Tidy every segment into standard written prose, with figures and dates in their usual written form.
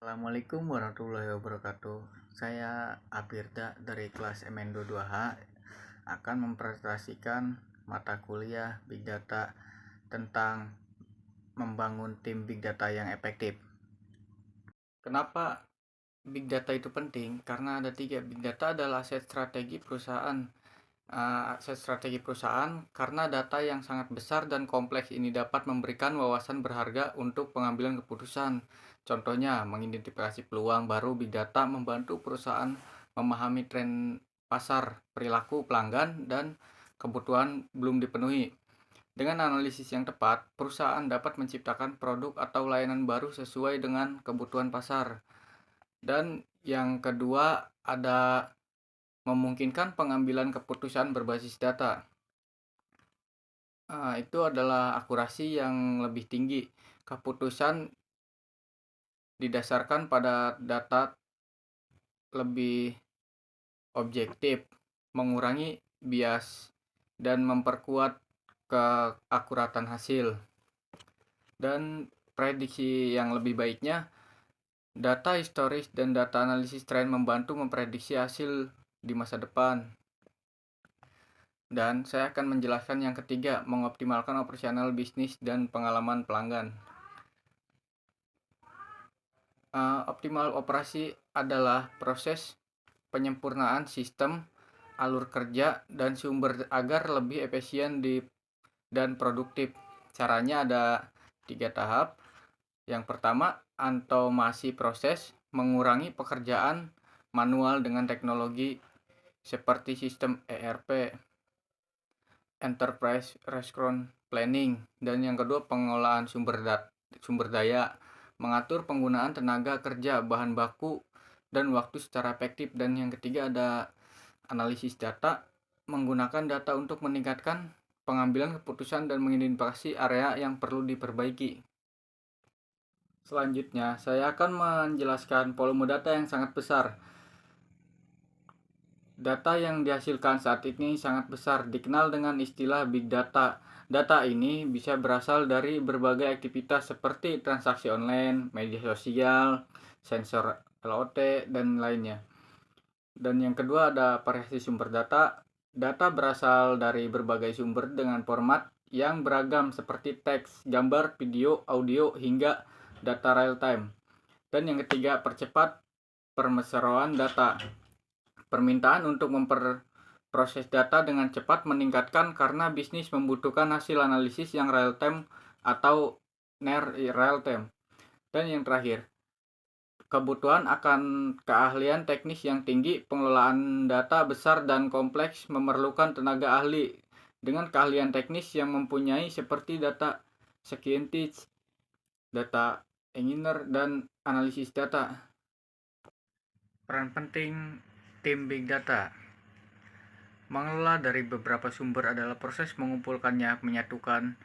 Assalamualaikum warahmatullahi wabarakatuh. Saya Apirda dari kelas MNDO 2H akan mempresentasikan mata kuliah Big Data tentang membangun tim Big Data yang efektif. Kenapa Big Data itu penting? Karena ada tiga. Big Data adalah aset strategi perusahaan. Aset strategi perusahaan karena data yang sangat besar dan kompleks ini dapat memberikan wawasan berharga untuk pengambilan keputusan. Contohnya, mengidentifikasi peluang baru. Big Data membantu perusahaan memahami tren pasar, perilaku pelanggan, dan kebutuhan belum dipenuhi. Dengan analisis yang tepat, perusahaan dapat menciptakan produk atau layanan baru sesuai dengan kebutuhan pasar. Dan yang kedua, ada memungkinkan pengambilan keputusan berbasis data. Itu adalah akurasi yang lebih tinggi. Keputusan didasarkan pada data lebih objektif, mengurangi bias, dan memperkuat keakuratan hasil. Dan prediksi yang lebih baiknya, data historis dan data analisis tren membantu memprediksi hasil di masa depan. Dan saya akan menjelaskan yang ketiga, mengoptimalkan operasional bisnis dan pengalaman pelanggan. Optimal operasi adalah proses penyempurnaan sistem, alur kerja, dan sumber agar lebih efisien dan produktif. Caranya ada 3 tahap. Yang pertama, automasi proses, mengurangi pekerjaan manual dengan teknologi seperti sistem ERP, Enterprise Resource Planning. Dan yang kedua, pengolahan sumber daya, mengatur penggunaan tenaga kerja, bahan baku, dan waktu secara efektif. Dan yang ketiga ada analisis data, menggunakan data untuk meningkatkan pengambilan keputusan dan mengidentifikasi area yang perlu diperbaiki. Selanjutnya, saya akan menjelaskan volume data yang sangat besar. Data yang dihasilkan saat ini sangat besar, dikenal dengan istilah Big Data. Data ini bisa berasal dari berbagai aktivitas seperti transaksi online, media sosial, sensor LOT, dan lainnya. Dan yang kedua ada variasi sumber data. Data berasal dari berbagai sumber dengan format yang beragam seperti teks, gambar, video, audio, hingga data real time. Dan yang ketiga, percepat permeseroan data. Permintaan untuk memproses data dengan cepat meningkatkan karena bisnis membutuhkan hasil analisis yang real time atau near real time. Dan yang terakhir, kebutuhan akan keahlian teknis yang tinggi. Pengelolaan data besar dan kompleks memerlukan tenaga ahli dengan keahlian teknis yang mempunyai seperti data scientist, data engineer, dan analisis data. Peran penting tim Big Data. Mengelola dari beberapa sumber adalah proses mengumpulkannya, menyatukan,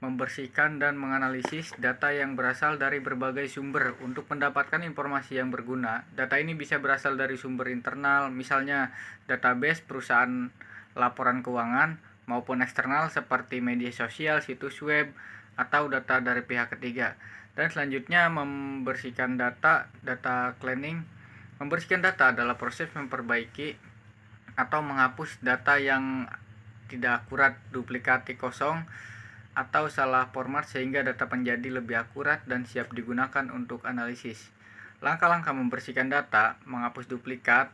membersihkan, dan menganalisis data yang berasal dari berbagai sumber untuk mendapatkan informasi yang berguna. Data ini bisa berasal dari sumber internal, misalnya database perusahaan, laporan keuangan, maupun eksternal seperti media sosial, situs web, atau data dari pihak ketiga. Dan selanjutnya membersihkan data cleaning. Membersihkan data adalah proses memperbaiki atau menghapus data yang tidak akurat, duplikat, kosong, atau salah format sehingga data menjadi lebih akurat dan siap digunakan untuk analisis. Langkah-langkah membersihkan data, menghapus duplikat.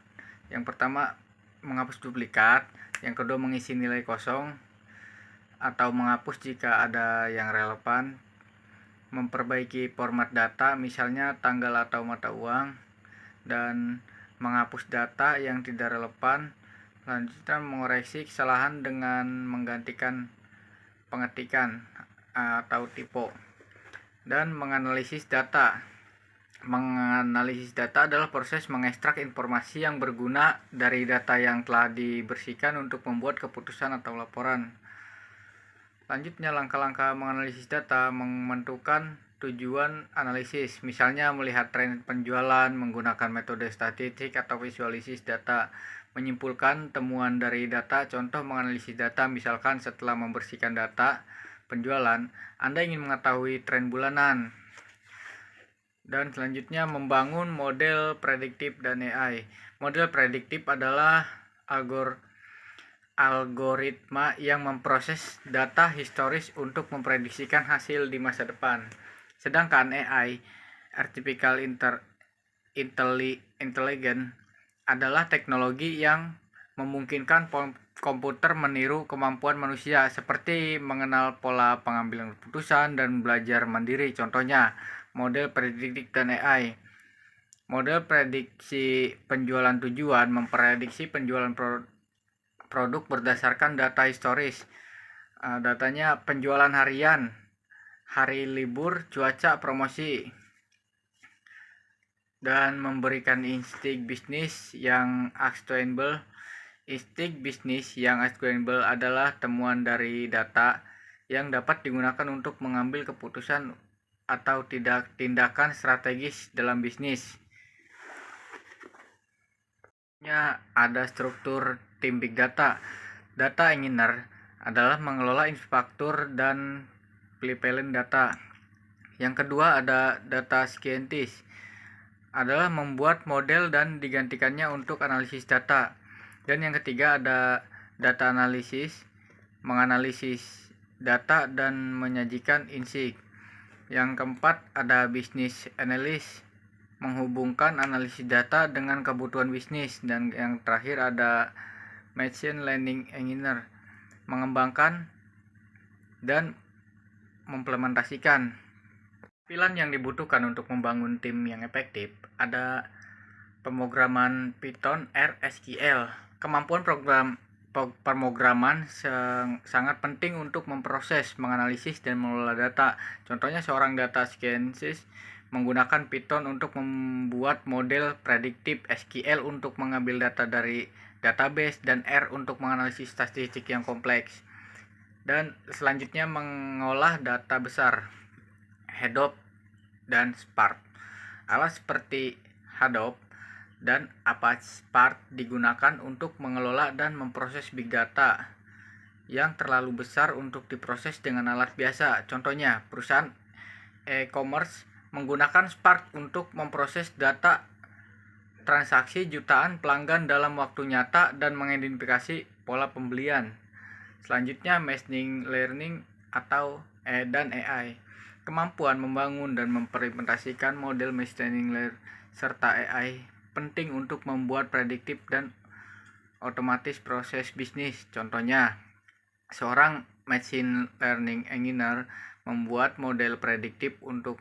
Yang pertama, menghapus duplikat. Yang kedua, mengisi nilai kosong atau menghapus jika ada yang relevan. Memperbaiki format data, misalnya tanggal atau mata uang, dan menghapus data yang tidak relevan. Selanjutnya, mengoreksi kesalahan dengan menggantikan pengetikan atau typo. Dan menganalisis data. Menganalisis data adalah proses mengekstrak informasi yang berguna dari data yang telah dibersihkan untuk membuat keputusan atau laporan. Selanjutnya, langkah-langkah menganalisis data, menentukan tujuan analisis, misalnya melihat tren penjualan, menggunakan metode statistik atau visualisasi data, menyimpulkan temuan dari data. Contoh menganalisis data, misalkan setelah membersihkan data penjualan, Anda ingin mengetahui tren bulanan. Dan selanjutnya membangun model prediktif dan AI. Model prediktif adalah algoritma yang memproses data historis untuk memprediksikan hasil di masa depan. Sedangkan AI, Artificial Intelligence, adalah teknologi yang memungkinkan komputer meniru kemampuan manusia seperti mengenal pola pengambilan keputusan dan belajar mandiri. Contohnya, model prediktif dan AI. Model prediksi penjualan tujuan memprediksi penjualan produk berdasarkan data historis. Datanya penjualan harian, hari libur, cuaca, promosi, dan memberikan insting bisnis yang actionable. Insting bisnis yang actionable adalah temuan dari data yang dapat digunakan untuk mengambil keputusan atau tindakan strategis dalam bisnis. Ada struktur tim big data. Data engineer adalah mengelola infrastruktur dan pipeline data. Yang kedua ada data scientist, adalah membuat model dan digantikannya untuk analisis data. Dan yang ketiga ada data analisis, menganalisis data dan menyajikan insight. Yang keempat ada business analyst, menghubungkan analisis data dengan kebutuhan bisnis. Dan yang terakhir ada machine learning engineer, mengembangkan dan mengimplementasikan. Tampilan yang dibutuhkan untuk membangun tim yang efektif ada pemrograman Python, R, SQL. Kemampuan pemrograman sangat penting untuk memproses, menganalisis, dan mengelola data. Contohnya seorang data scientist menggunakan Python untuk membuat model prediktif, SQL untuk mengambil data dari database, dan R untuk menganalisis statistik yang kompleks. Dan selanjutnya mengolah data besar, Hadoop dan Spark. Alat seperti Hadoop dan Apache Spark digunakan untuk mengelola dan memproses big data yang terlalu besar untuk diproses dengan alat biasa. Contohnya, perusahaan e-commerce menggunakan Spark untuk memproses data transaksi jutaan pelanggan dalam waktu nyata dan mengidentifikasi pola pembelian. Selanjutnya, machine learning dan AI. Kemampuan membangun dan mengimplementasikan model machine learning serta AI penting untuk membuat prediktif dan otomatis proses bisnis. Contohnya, seorang machine learning engineer membuat model prediktif untuk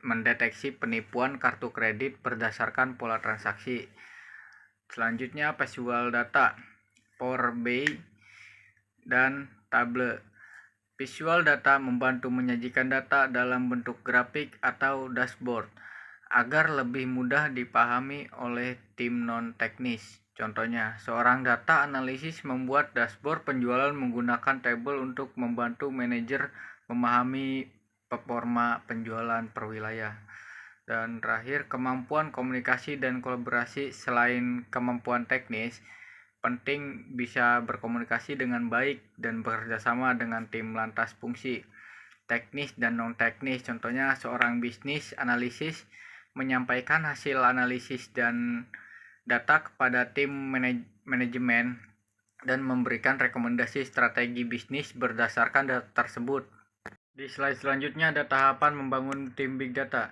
mendeteksi penipuan kartu kredit berdasarkan pola transaksi. Selanjutnya, visual data, Power BI dan Tableau. Visual data membantu menyajikan data dalam bentuk grafik atau dashboard agar lebih mudah dipahami oleh tim non-teknis. Contohnya, seorang data analisis membuat dashboard penjualan menggunakan tabel untuk membantu manajer memahami performa penjualan per wilayah. Dan terakhir, kemampuan komunikasi dan kolaborasi. Selain kemampuan teknis, penting bisa berkomunikasi dengan baik dan bekerja sama dengan tim lintas fungsi, teknis dan non-teknis. Contohnya, seorang bisnis analisis menyampaikan hasil analisis dan data kepada tim manajemen dan memberikan rekomendasi strategi bisnis berdasarkan data tersebut. Di slide selanjutnya ada tahapan membangun tim big data.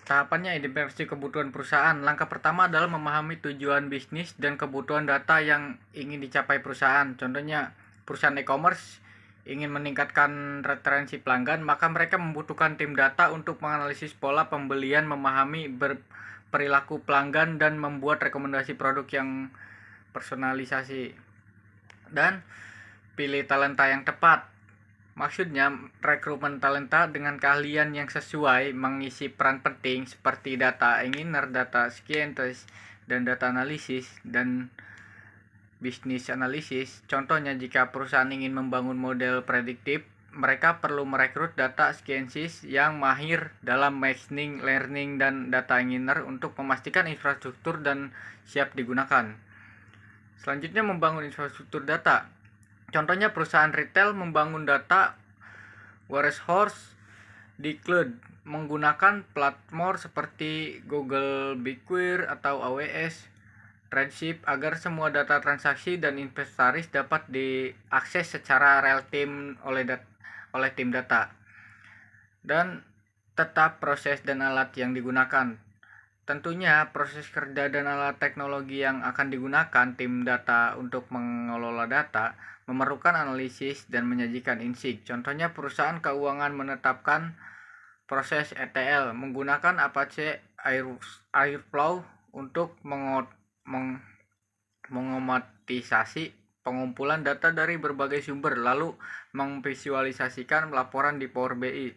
Tahapannya identifikasi kebutuhan perusahaan. Langkah pertama adalah memahami tujuan bisnis dan kebutuhan data yang ingin dicapai perusahaan. Contohnya, perusahaan e-commerce ingin meningkatkan retensi pelanggan, maka mereka membutuhkan tim data untuk menganalisis pola pembelian, memahami perilaku pelanggan, dan membuat rekomendasi produk yang personalisasi. Dan pilih talenta yang tepat. Maksudnya, rekrutmen talenta dengan keahlian yang sesuai mengisi peran penting seperti data engineer, data scientist, dan data analisis dan bisnis analisis. Contohnya, jika perusahaan ingin membangun model prediktif, mereka perlu merekrut data scientist yang mahir dalam machine learning dan data engineer untuk memastikan infrastruktur dan siap digunakan. Selanjutnya, membangun infrastruktur data. Contohnya, perusahaan retail membangun data warehouse di cloud menggunakan platform seperti Google BigQuery atau AWS Redshift agar semua data transaksi dan inventaris dapat diakses secara real time oleh tim data. Dan tetap proses dan alat yang digunakan. Tentunya proses kerja dan alat teknologi yang akan digunakan tim data untuk mengelola data memerlukan analisis dan menyajikan insight. Contohnya perusahaan keuangan menetapkan proses ETL menggunakan Apache Airflow untuk mengotomatisasi pengumpulan data dari berbagai sumber lalu memvisualisasikan laporan di Power BI.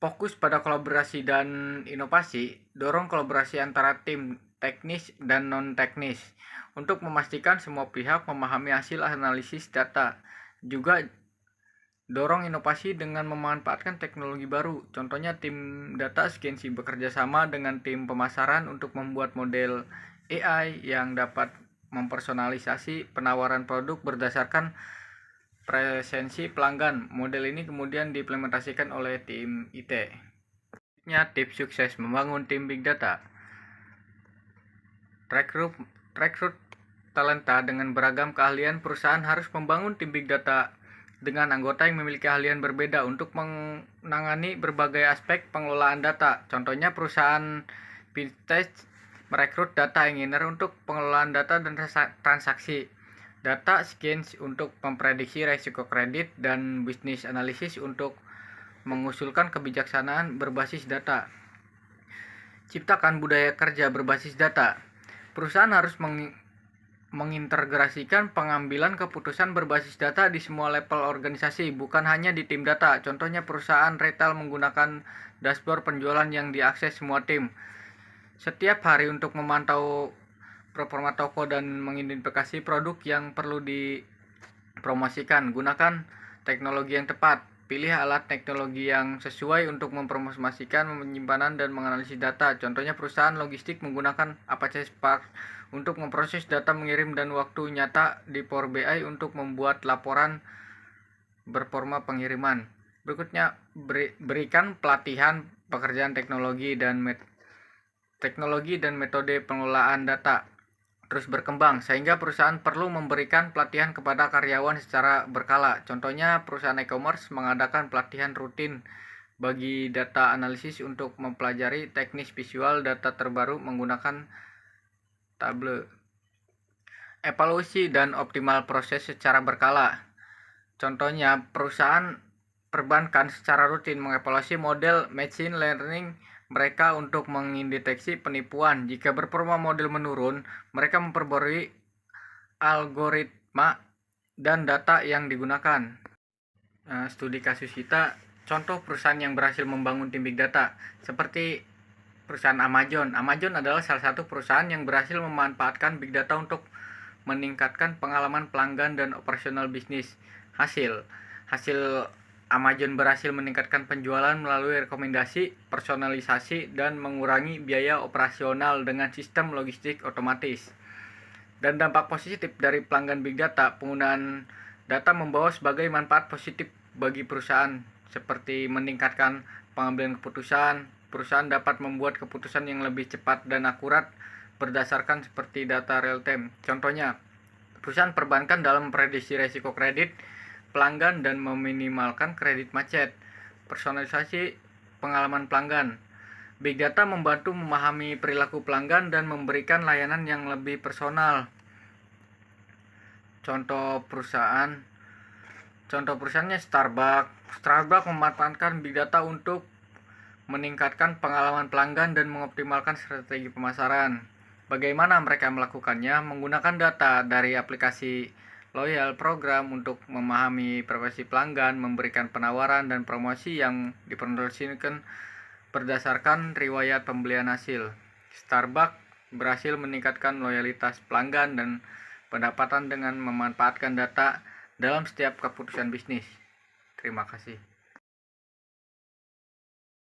Fokus pada kolaborasi dan inovasi, dorong kolaborasi antara tim teknis dan non-teknis untuk memastikan semua pihak memahami hasil analisis data. Juga dorong inovasi dengan memanfaatkan teknologi baru. Contohnya tim data agency bekerja sama dengan tim pemasaran untuk membuat model AI yang dapat mempersonalisasi penawaran produk berdasarkan presensi pelanggan. Model ini kemudian diimplementasikan oleh tim IT. Tips sukses membangun tim Big Data. Rekrut talenta dengan beragam keahlian. Perusahaan harus membangun tim Big Data dengan anggota yang memiliki keahlian berbeda untuk menangani berbagai aspek pengelolaan data. Contohnya perusahaan fintech merekrut data engineer untuk pengelolaan data dan transaksi, data science untuk memprediksi risiko kredit, dan bisnis analisis untuk mengusulkan kebijaksanaan berbasis data. Ciptakan budaya kerja berbasis data. Perusahaan harus mengintegrasikan pengambilan keputusan berbasis data di semua level organisasi, bukan hanya di tim data. Contohnya perusahaan retail menggunakan dashboard penjualan yang diakses semua tim setiap hari untuk memantau performa toko dan mengidentifikasi produk yang perlu dipromosikan. Gunakan teknologi yang tepat. Pilih alat teknologi yang sesuai untuk mempromosikan, penyimpanan, dan menganalisis data. Contohnya perusahaan logistik menggunakan Apache Spark untuk memproses data mengirim dan waktu nyata di Power BI untuk membuat laporan performa pengiriman. Berikutnya, berikan pelatihan pekerjaan teknologi dan metode pengelolaan data terus berkembang, sehingga perusahaan perlu memberikan pelatihan kepada karyawan secara berkala. Contohnya perusahaan e-commerce mengadakan pelatihan rutin bagi data analisis untuk mempelajari teknis visual data terbaru menggunakan Tableau. Evaluasi dan optimal proses secara berkala. Contohnya perusahaan perbankan secara rutin mengevaluasi model machine learning mereka untuk mendeteksi penipuan. Jika performa model menurun, mereka memperbarui algoritma dan data yang digunakan. Studi kasus kita, contoh perusahaan yang berhasil membangun tim Big Data, seperti perusahaan Amazon. Amazon adalah salah satu perusahaan yang berhasil memanfaatkan Big Data untuk meningkatkan pengalaman pelanggan dan operasional bisnis. Hasil Amazon berhasil meningkatkan penjualan melalui rekomendasi, personalisasi, dan mengurangi biaya operasional dengan sistem logistik otomatis. Dan dampak positif dari pelanggan Big Data, penggunaan data membawa sebagai manfaat positif bagi perusahaan, seperti meningkatkan pengambilan keputusan. Perusahaan dapat membuat keputusan yang lebih cepat dan akurat berdasarkan seperti data real time. Contohnya, perusahaan perbankan dalam memprediksi risiko kredit pelanggan dan meminimalkan kredit macet. Personalisasi pengalaman pelanggan. Big Data membantu memahami perilaku pelanggan dan memberikan layanan yang lebih personal. Contoh perusahaannya Starbucks. Starbucks memanfaatkan Big Data untuk meningkatkan pengalaman pelanggan dan mengoptimalkan strategi pemasaran. Bagaimana mereka melakukannya? Menggunakan data dari aplikasi loyal program untuk memahami preferensi pelanggan, memberikan penawaran dan promosi yang dipromosikan berdasarkan riwayat pembelian hasil. Starbucks berhasil meningkatkan loyalitas pelanggan dan pendapatan dengan memanfaatkan data dalam setiap keputusan bisnis. Terima kasih.